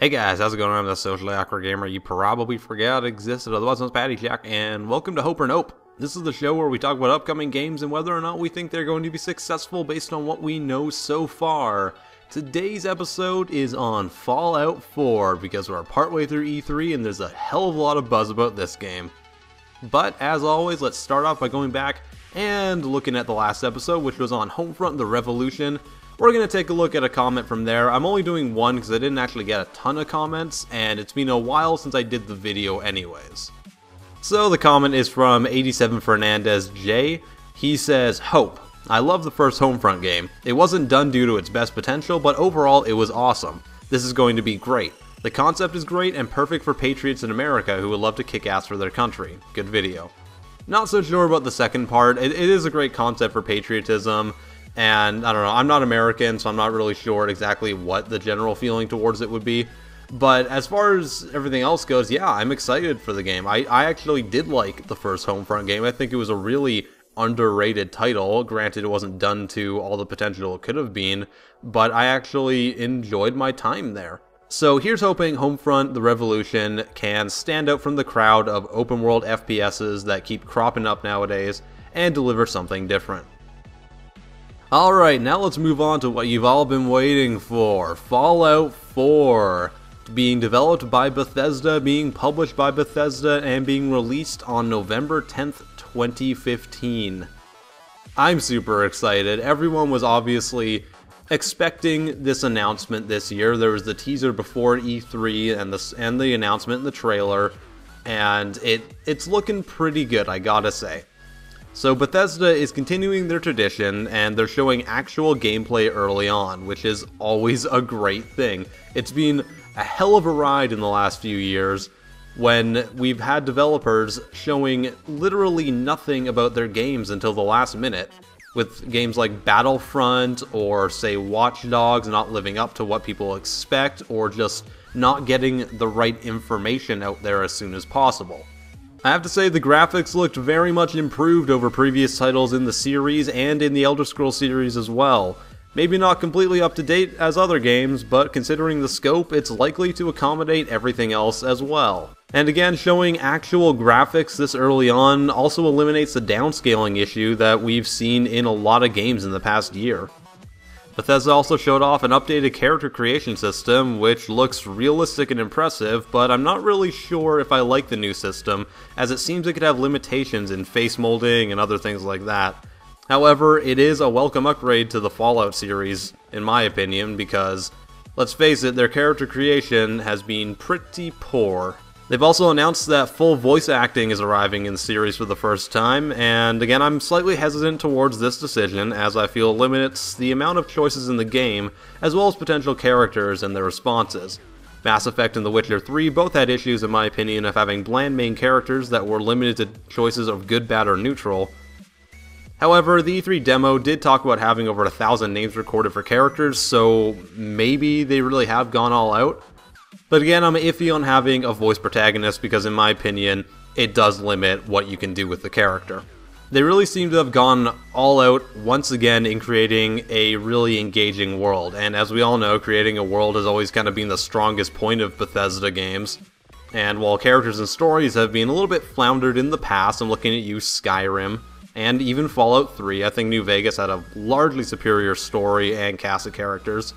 Hey guys, how's it going? I'm the socially awkward gamer you probably forgot existed, otherwise known as IAmPattyJack, and welcome to Hope or Nope. This is the show where we talk about upcoming games and whether or not we think they're going to be successful based on what we know so far. Today's episode is on Fallout 4 because we're partway through E3 and there's a hell of a lot of buzz about this game. But as always, let's start off by going back and looking at the last episode, which was on Homefront: The Revolution. We're going to take a look at a comment from there. I'm only doing one because I didn't actually get a ton of comments, and it's been a while since I did the video anyways. So the comment is from 87 Fernandez J. He says, "Hope. I love the first Homefront game. It wasn't done due to its best potential, but overall it was awesome. This is going to be great. The concept is great and perfect for patriots in America who would love to kick ass for their country. Good video." Not so sure about the second part. It is a great concept for patriotism. And I don't know, I'm not American, so I'm not really sure exactly what the general feeling towards it would be. But as far as everything else goes, yeah, I'm excited for the game. I actually did like the first Homefront game. I think it was a really underrated title. Granted, it wasn't done to all the potential it could have been, but I actually enjoyed my time there. So here's hoping Homefront: The Revolution can stand out from the crowd of open world FPSs that keep cropping up nowadays and deliver something different. Alright, now let's move on to what you've all been waiting for. Fallout 4. Being developed by Bethesda, being published by Bethesda, and being released on November 10th, 2015. I'm super excited. Everyone was obviously expecting this announcement this year. There was the teaser before E3 and the announcement in the trailer, and it's looking pretty good, I gotta say. So Bethesda is continuing their tradition, and they're showing actual gameplay early on, which is always a great thing. It's been a hell of a ride in the last few years when we've had developers showing literally nothing about their games until the last minute, with games like Battlefront or, say, Watch Dogs not living up to what people expect, or just not getting the right information out there as soon as possible. I have to say the graphics looked very much improved over previous titles in the series and in the Elder Scrolls series as well. Maybe not completely up to date as other games, but considering the scope, it's likely to accommodate everything else as well. And again, showing actual graphics this early on also eliminates the downscaling issue that we've seen in a lot of games in the past year. Bethesda also showed off an updated character creation system, which looks realistic and impressive, but I'm not really sure if I like the new system, as it seems it could have limitations in face molding and other things like that. However, it is a welcome upgrade to the Fallout series, in my opinion, because, let's face it, their character creation has been pretty poor. They've also announced that full voice acting is arriving in the series for the first time, and again, I'm slightly hesitant towards this decision, as I feel it limits the amount of choices in the game, as well as potential characters and their responses. Mass Effect and The Witcher 3 both had issues, in my opinion, of having bland main characters that were limited to choices of good, bad, or neutral. However, the E3 demo did talk about having over 1,000 names recorded for characters, so maybe they really have gone all out. But again, I'm iffy on having a voice protagonist because in my opinion, it does limit what you can do with the character. They really seem to have gone all out once again in creating a really engaging world, and as we all know, creating a world has always kind of been the strongest point of Bethesda games. And while characters and stories have been a little bit floundered in the past, I'm looking at you, Skyrim, and even Fallout 3, I think New Vegas had a largely superior story and cast of characters.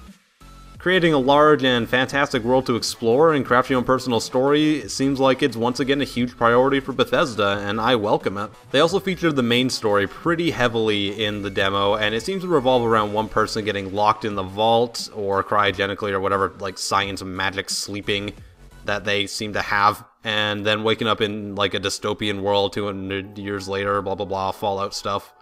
Creating a large and fantastic world to explore and craft your own personal story seems like it's once again a huge priority for Bethesda, and I welcome it. They also featured the main story pretty heavily in the demo, and it seems to revolve around one person getting locked in the vault, or cryogenically, or whatever, like, science magic sleeping that they seem to have, and then waking up in, like, a dystopian world 200 years later, blah blah blah, Fallout stuff.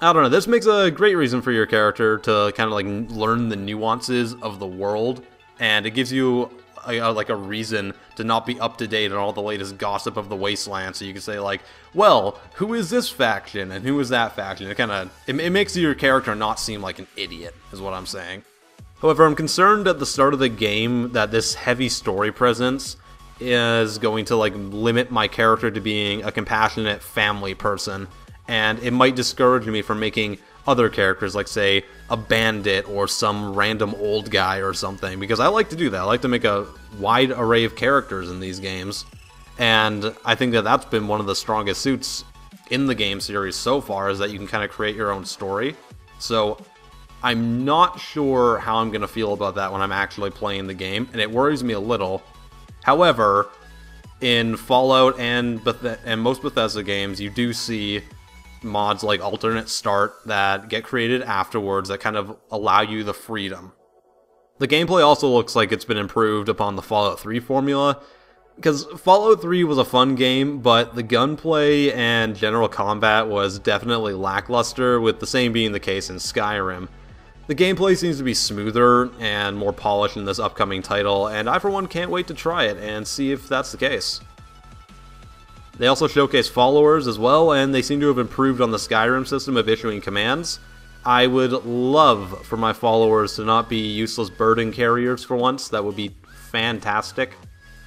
I don't know, this makes a great reason for your character to kind of like learn the nuances of the world, and it gives you like a reason to not be up to date on all the latest gossip of the wasteland, so you can say like, well, who is this faction and who is that faction? It makes your character not seem like an idiot, is what I'm saying. However, I'm concerned at the start of the game that this heavy story presence is going to like limit my character to being a compassionate family person. And it might discourage me from making other characters, like say a bandit or some random old guy or something, because I like to do that. I like to make a wide array of characters in these games, and I think that that's been one of the strongest suits in the game series so far, is that you can kind of create your own story. So I'm not sure how I'm going to feel about that when I'm actually playing the game, and it worries me a little. However, in Fallout and most Bethesda games, you do see mods like alternate start that get created afterwards that kind of allow you the freedom. The gameplay also looks like it's been improved upon the Fallout 3 formula, because Fallout 3 was a fun game, but the gunplay and general combat was definitely lackluster, with the same being the case in Skyrim. The gameplay seems to be smoother and more polished in this upcoming title, and I for one can't wait to try it and see if that's the case. They also showcase followers as well, and they seem to have improved on the Skyrim system of issuing commands. I would love for my followers to not be useless burden carriers for once. That would be fantastic.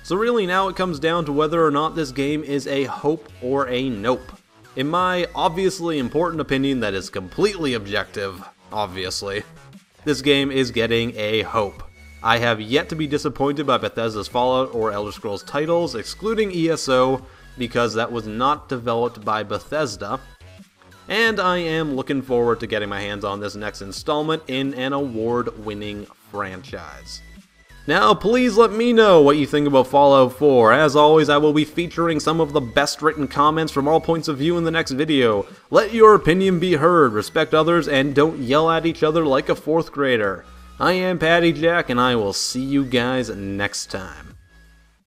So really now it comes down to whether or not this game is a hope or a nope. In my obviously important opinion that is completely objective, obviously, this game is getting a hope. I have yet to be disappointed by Bethesda's Fallout or Elder Scrolls titles, excluding ESO, because that was not developed by Bethesda. And I am looking forward to getting my hands on this next installment in an award-winning franchise. Now, please let me know what you think about Fallout 4. As always, I will be featuring some of the best written comments from all points of view in the next video. Let your opinion be heard, respect others, and don't yell at each other like a 4th grader. I am PattyJack, and I will see you guys next time.